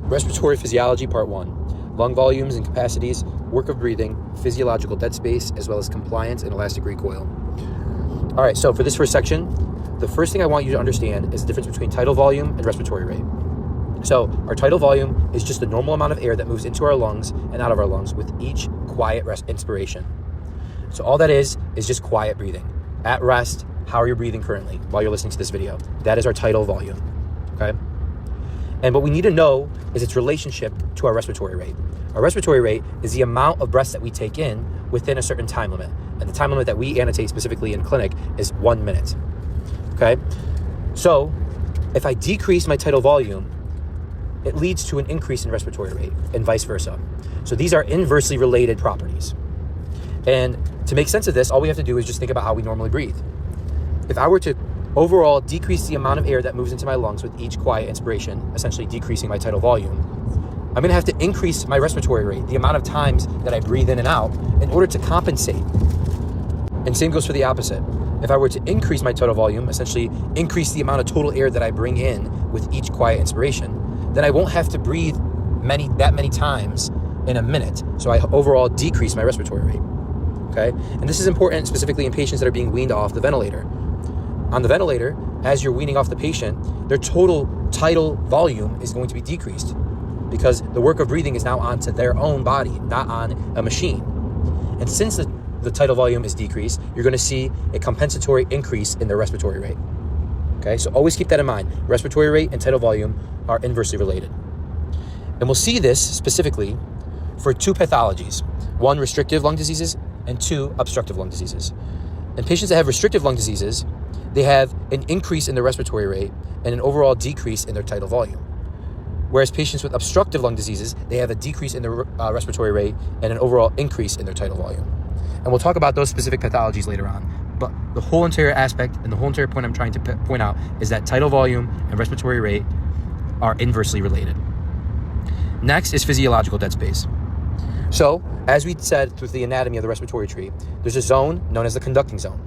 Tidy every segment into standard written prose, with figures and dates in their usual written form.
Respiratory Physiology Part 1. Lung volumes and capacities, work of breathing, physiological dead space, as well as compliance and elastic recoil. All right, so for this first section, the first thing I want you to understand is the difference between tidal volume and respiratory rate. So our tidal volume is just the normal amount of air that moves into our lungs and out of our lungs with each quiet inspiration. So all that is just quiet breathing. At rest, how are you breathing currently while you're listening to this video? That is our tidal volume, okay? And what we need to know is its relationship to our respiratory rate. Our respiratory rate is the amount of breaths that we take in within a certain time limit. And the time limit that we annotate specifically in clinic is 1 minute, okay? So if I decrease my tidal volume, it leads to an increase in respiratory rate and vice versa. So these are inversely related properties. And to make sense of this, all we have to do is just think about how we normally breathe. If I were to overall decrease the amount of air that moves into my lungs with each quiet inspiration, essentially decreasing my tidal volume, I'm going to have to increase my respiratory rate, the amount of times that I breathe in and out, in order to compensate. And same goes for the opposite. If I were to increase my tidal volume, essentially increase the amount of total air that I bring in with each quiet inspiration, then I won't have to breathe that many times in a minute. So I overall decrease my respiratory rate. Okay? And this is important specifically in patients that are being weaned off the ventilator. On the ventilator, as you're weaning off the patient, their total tidal volume is going to be decreased because the work of breathing is now onto their own body, not on a machine. And since the tidal volume is decreased, you're going to see a compensatory increase in their respiratory rate. Okay, so always keep that in mind. Respiratory rate and tidal volume are inversely related. And we'll see this specifically for two pathologies. One, restrictive lung diseases, and two, obstructive lung diseases. In patients that have restrictive lung diseases, they have an increase in their respiratory rate and an overall decrease in their tidal volume. Whereas patients with obstructive lung diseases, they have a decrease in their respiratory rate and an overall increase in their tidal volume. And we'll talk about those specific pathologies later on. But the whole entire aspect and the whole entire point I'm trying to point out is that tidal volume and respiratory rate are inversely related. Next is physiological dead space. So, as we said with the anatomy of the respiratory tree, there's a zone known as the conducting zone.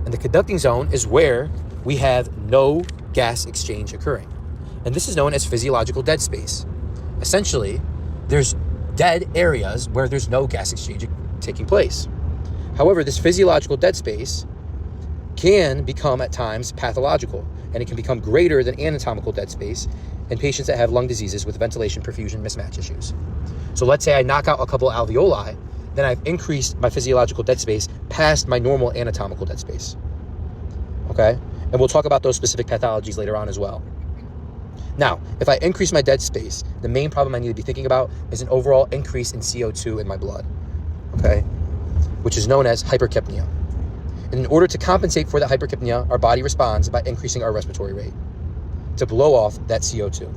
And the conducting zone is where we have no gas exchange occurring. And this is known as physiological dead space. Essentially, there's dead areas where there's no gas exchange taking place. However, this physiological dead space can become at times pathological, and it can become greater than anatomical dead space in patients that have lung diseases with ventilation perfusion mismatch issues. So let's say I knock out a couple alveoli, then I've increased my physiological dead space past my normal anatomical dead space. Okay? And we'll talk about those specific pathologies later on as well. Now, if I increase my dead space, the main problem I need to be thinking about is an overall increase in CO2 in my blood, okay? Which is known as hypercapnia. And in order to compensate for that hypercapnia, our body responds by increasing our respiratory rate to blow off that CO2.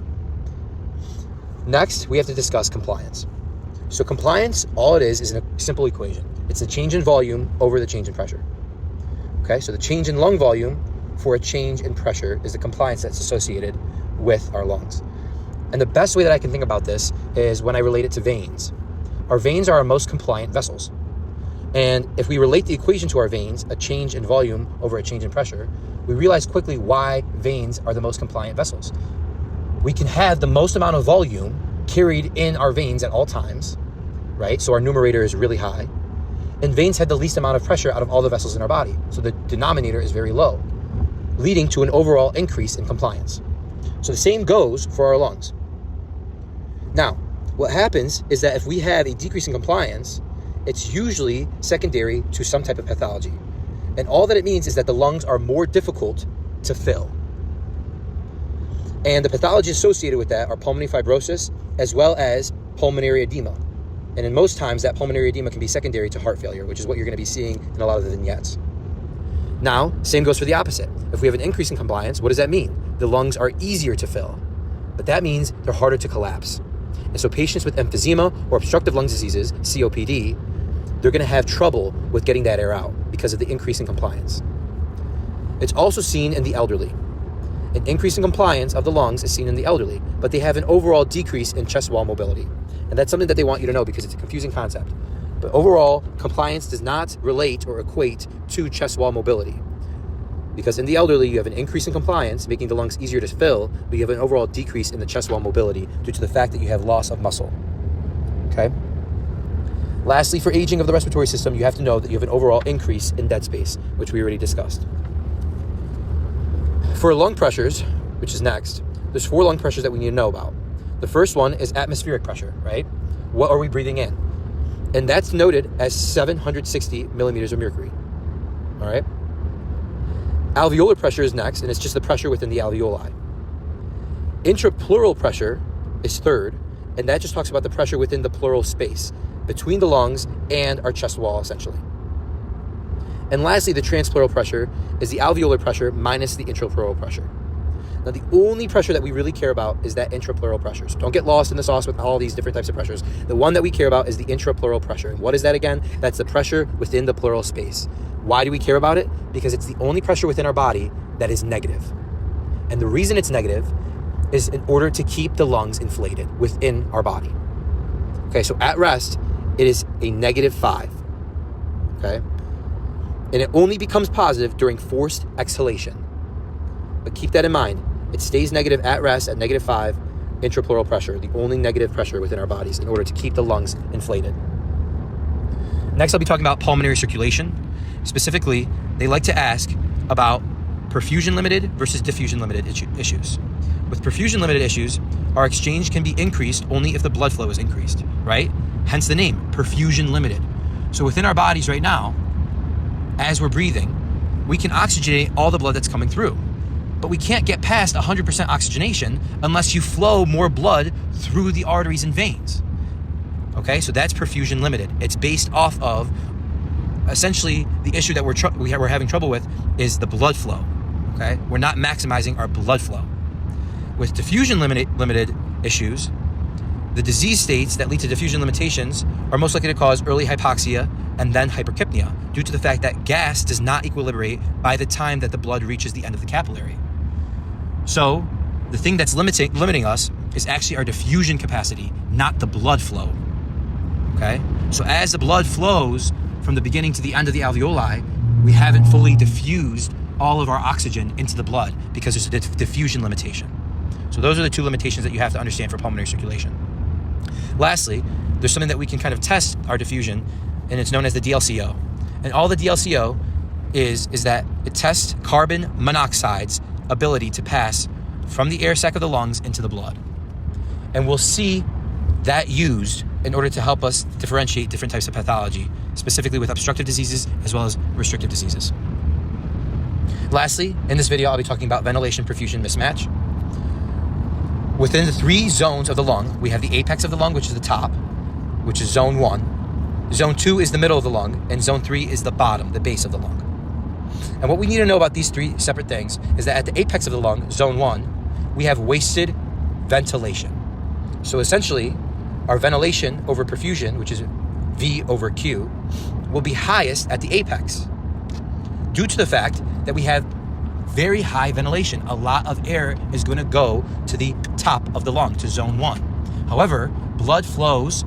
Next, we have to discuss compliance. So compliance, all it is a simple equation. It's the change in volume over the change in pressure. Okay, so the change in lung volume for a change in pressure is the compliance that's associated with our lungs. And the best way that I can think about this is when I relate it to veins. Our veins are our most compliant vessels. And if we relate the equation to our veins, a change in volume over a change in pressure, we realize quickly why veins are the most compliant vessels. We can have the most amount of volume carried in our veins at all times, right? So our numerator is really high. And veins have the least amount of pressure out of all the vessels in our body. So the denominator is very low, leading to an overall increase in compliance. So the same goes for our lungs. Now, what happens is that if we have a decrease in compliance, it's usually secondary to some type of pathology. And all that it means is that the lungs are more difficult to fill. And the pathology associated with that are pulmonary fibrosis as well as pulmonary edema. And in most times, that pulmonary edema can be secondary to heart failure, which is what you're going to be seeing in a lot of the vignettes. Now, same goes for the opposite. If we have an increase in compliance, what does that mean? The lungs are easier to fill, but that means they're harder to collapse. And so patients with emphysema or obstructive lung diseases, COPD, they're going to have trouble with getting that air out because of the increase in compliance. It's also seen in the elderly. An increase in compliance of the lungs is seen in the elderly, but they have an overall decrease in chest wall mobility. And that's something that they want you to know because it's a confusing concept. But overall, compliance does not relate or equate to chest wall mobility. Because in the elderly, you have an increase in compliance, making the lungs easier to fill, but you have an overall decrease in the chest wall mobility due to the fact that you have loss of muscle. Okay? Lastly, for aging of the respiratory system, you have to know that you have an overall increase in dead space, which we already discussed. For lung pressures, which is next, there's 4 lung pressures that we need to know about. The first one is atmospheric pressure, right? What are we breathing in? And that's noted as 760 millimeters of mercury. All right? Alveolar pressure is next, and it's just the pressure within the alveoli. Intrapleural pressure is third, and that just talks about the pressure within the pleural space, between the lungs and our chest wall, essentially. And lastly, the transpleural pressure is the alveolar pressure minus the intrapleural pressure. Now, the only pressure that we really care about is that intrapleural pressure. So don't get lost in the sauce with all these different types of pressures. The one that we care about is the intrapleural pressure. And what is that again? That's the pressure within the pleural space. Why do we care about it? Because it's the only pressure within our body that is negative. And the reason it's negative is in order to keep the lungs inflated within our body. Okay, so at rest, it is a -5. Okay? And it only becomes positive during forced exhalation. But keep that in mind. It stays negative at rest at -5 intrapleural pressure, the only negative pressure within our bodies in order to keep the lungs inflated. Next, I'll be talking about pulmonary circulation. Specifically, they like to ask about perfusion limited versus diffusion limited issues. With perfusion limited issues, our exchange can be increased only if the blood flow is increased, right? Hence the name, perfusion limited. So within our bodies right now, as we're breathing, we can oxygenate all the blood that's coming through. But we can't get past 100% oxygenation unless you flow more blood through the arteries and veins. Okay, so that's perfusion limited. It's based off of, essentially, the issue that we're having trouble with is the blood flow. Okay, we're not maximizing our blood flow. With diffusion limited issues, the disease states that lead to diffusion limitations are most likely to cause early hypoxia and then hypercapnia due to the fact that gas does not equilibrate by the time that the blood reaches the end of the capillary. So the thing that's limiting us is actually our diffusion capacity, not the blood flow. Okay? So as the blood flows from the beginning to the end of the alveoli, we haven't fully diffused all of our oxygen into the blood because there's a diffusion limitation. So those are the 2 limitations that you have to understand for pulmonary circulation. Lastly, there's something that we can kind of test our diffusion, and it's known as the DLCO. And all the DLCO is that it tests carbon monoxide's ability to pass from the air sac of the lungs into the blood. And we'll see that used in order to help us differentiate different types of pathology, specifically with obstructive diseases as well as restrictive diseases. Lastly, in this video, I'll be talking about ventilation-perfusion mismatch. Within the 3 zones of the lung, we have the apex of the lung, which is the top, which is zone 1. Zone 2 is the middle of the lung, and zone 3 is the bottom, the base of the lung. And what we need to know about these 3 separate things is that at the apex of the lung, zone 1, we have wasted ventilation. So essentially, our ventilation over perfusion, which is V over Q, will be highest at the apex due to the fact that we have very high ventilation. A lot of air is going to go to the top of the lung, to zone 1. However, blood flows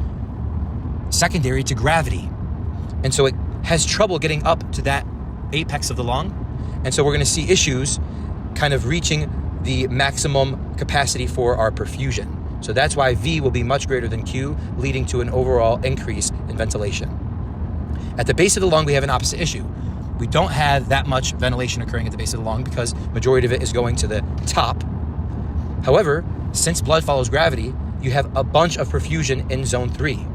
secondary to gravity. And so it has trouble getting up to that apex of the lung. And so we're going to see issues kind of reaching the maximum capacity for our perfusion. So that's why V will be much greater than Q, leading to an overall increase in ventilation. At the base of the lung, we have an opposite issue. We don't have that much ventilation occurring at the base of the lung because majority of it is going to the top. However, since blood follows gravity, you have a bunch of perfusion in zone 3.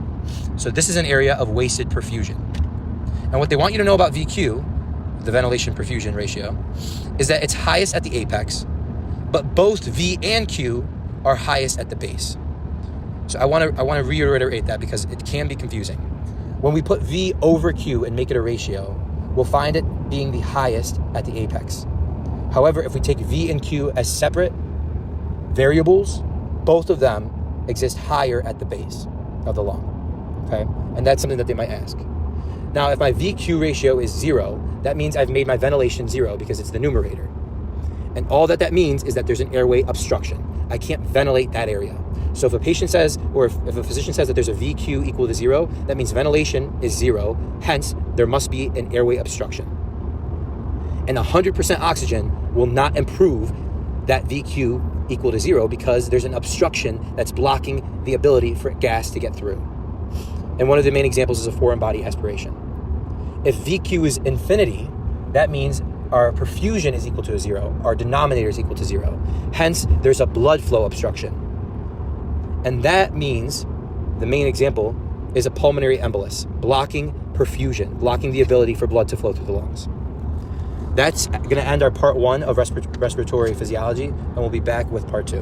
So this is an area of wasted perfusion. And what they want you to know about VQ, the ventilation perfusion ratio, is that it's highest at the apex, but both V and Q are highest at the base. So I want to reiterate that because it can be confusing. When we put V over Q and make it a ratio, we'll find it being the highest at the apex. However, if we take V and Q as separate variables, both of them exist higher at the base of the lung. Okay? And that's something that they might ask. Now, if my VQ ratio is 0, that means I've made my ventilation 0 because it's the numerator. And all that means is that there's an airway obstruction. I can't ventilate that area. So if a patient says, or if a physician says that there's a VQ equal to 0, that means ventilation is 0. Hence, there must be an airway obstruction. And 100% oxygen will not improve that VQ equal to 0 because there's an obstruction that's blocking the ability for gas to get through. And one of the main examples is a foreign body aspiration. If VQ is infinity, that means our perfusion is equal to 0. Our denominator is equal to 0. Hence, there's a blood flow obstruction. And that means the main example is a pulmonary embolus, blocking perfusion, blocking the ability for blood to flow through the lungs. That's going to end our part 1 of respiratory physiology, and we'll be back with part 2.